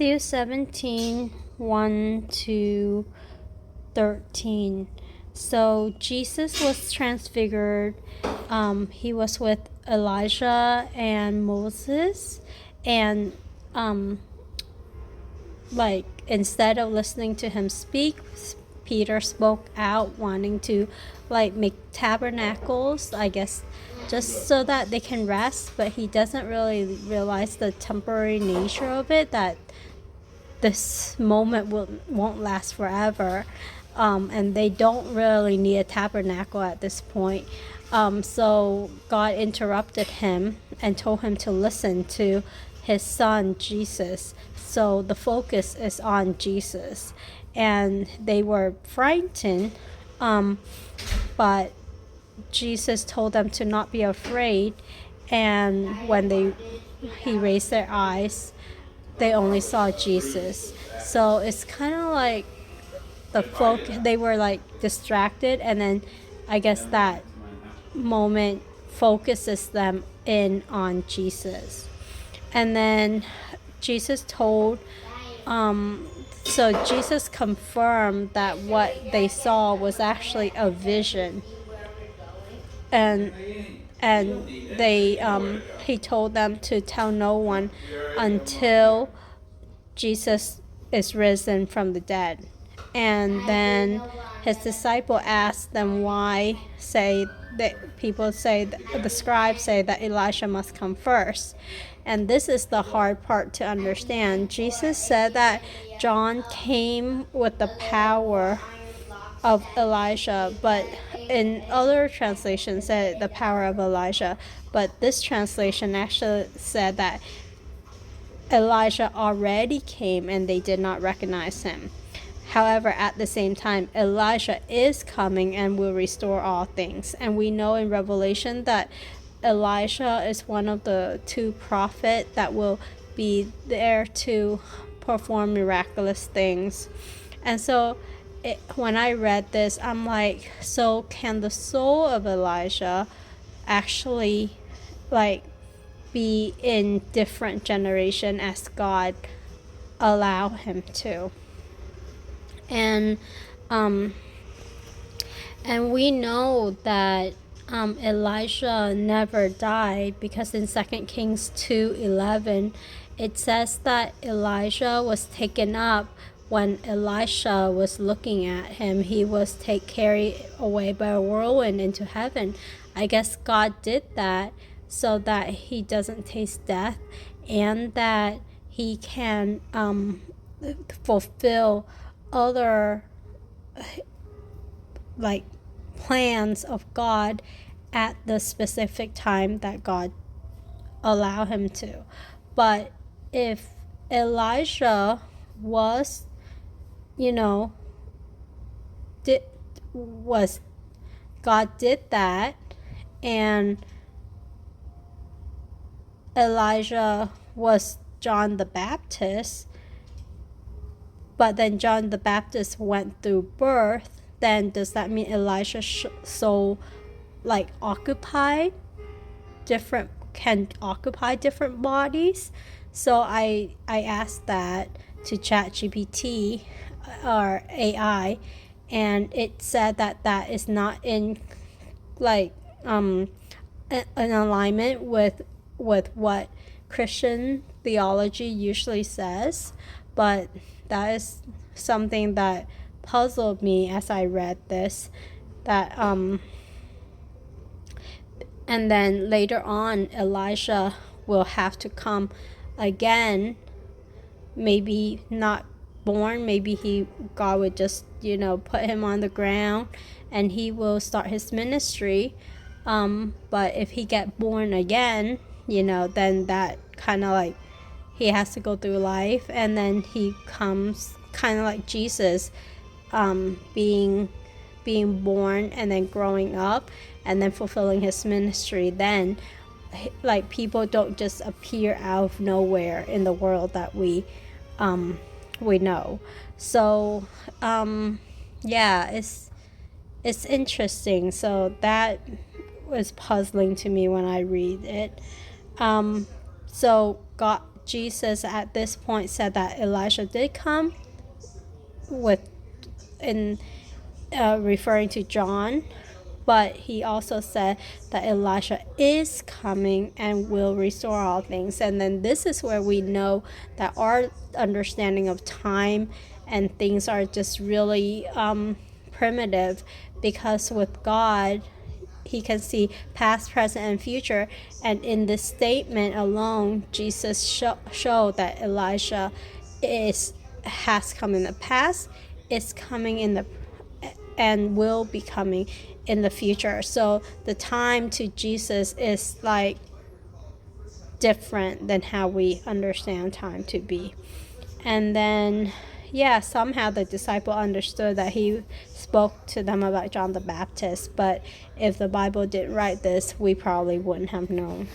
Matthew 17:1-13. So Jesus was transfigured. He was with Elijah and Moses, and instead of listening to him speak, Peter spoke out, wanting to make tabernacles, I guess, just so that they can rest. But he doesn't really realize the temporary nature of it, that this moment won't last forever, and they don't really need a tabernacle at this point. So God interrupted him and told him to listen to his son Jesus. So the focus is on Jesus, and they were frightened, but Jesus told them to not be afraid. And when he raised their eyes, they only saw Jesus. So it's kind of like they were distracted, and then I guess that moment focuses them in on Jesus. And then Jesus told, so Jesus confirmed that what they saw was actually a vision. And he told them to tell no one until Jesus is risen from the dead. And then his disciple asked them why the scribes say that Elijah must come first. And this is the hard part to understand. Jesus said that John came with the power of Elijah, but in other translations said the power of Elijah. But this translation actually said that Elijah already came and they did not recognize him. However, at the same time, Elijah is coming and will restore all things. And we know in Revelation that Elijah is one of the two prophets that will be there to perform miraculous things. And so when I read this, I'm like, so can the soul of Elijah actually be in different generation as God allow him to? And we know that Elijah never died, because in 2 Kings 2:11 it says that Elijah was taken up. When Elisha was looking at him, he was carried away by a whirlwind into heaven. I guess God did that so that he doesn't taste death, and that he can fulfill other plans of God at the specific time that God allow him to. But if Elijah was, God did that, and Elijah was John the Baptist, but then John the Baptist went through birth, then does that mean Elijah's soul can occupy different bodies? So I asked that to ChatGPT or AI, and it said that is not in an alignment with what Christian theology usually says. But that is something that puzzled me as I read this, that and then later on Elijah will have to come again, maybe not born, maybe God would just put him on the ground and he will start his ministry. But if he get born again, then that kind of he has to go through life, and then he comes kind of like Jesus, being born and then growing up and then fulfilling his ministry. Then people don't just appear out of nowhere in the world that we know. So yeah, it's interesting. So that was puzzling to me when I read it. So Jesus at this point said that Elijah did come, in referring to John, but he also said that Elijah is coming and will restore all things. And then this is where we know that our understanding of time and things are just really primitive, because with God, he can see past, present, and future. And in this statement alone, Jesus showed that Elijah has come in the past, is coming in the and will be coming in the future. So the time to Jesus is like different than how we understand time to be. And then, yeah, somehow the disciple understood that he spoke to them about John the Baptist. But if the Bible didn't write this, we probably wouldn't have known.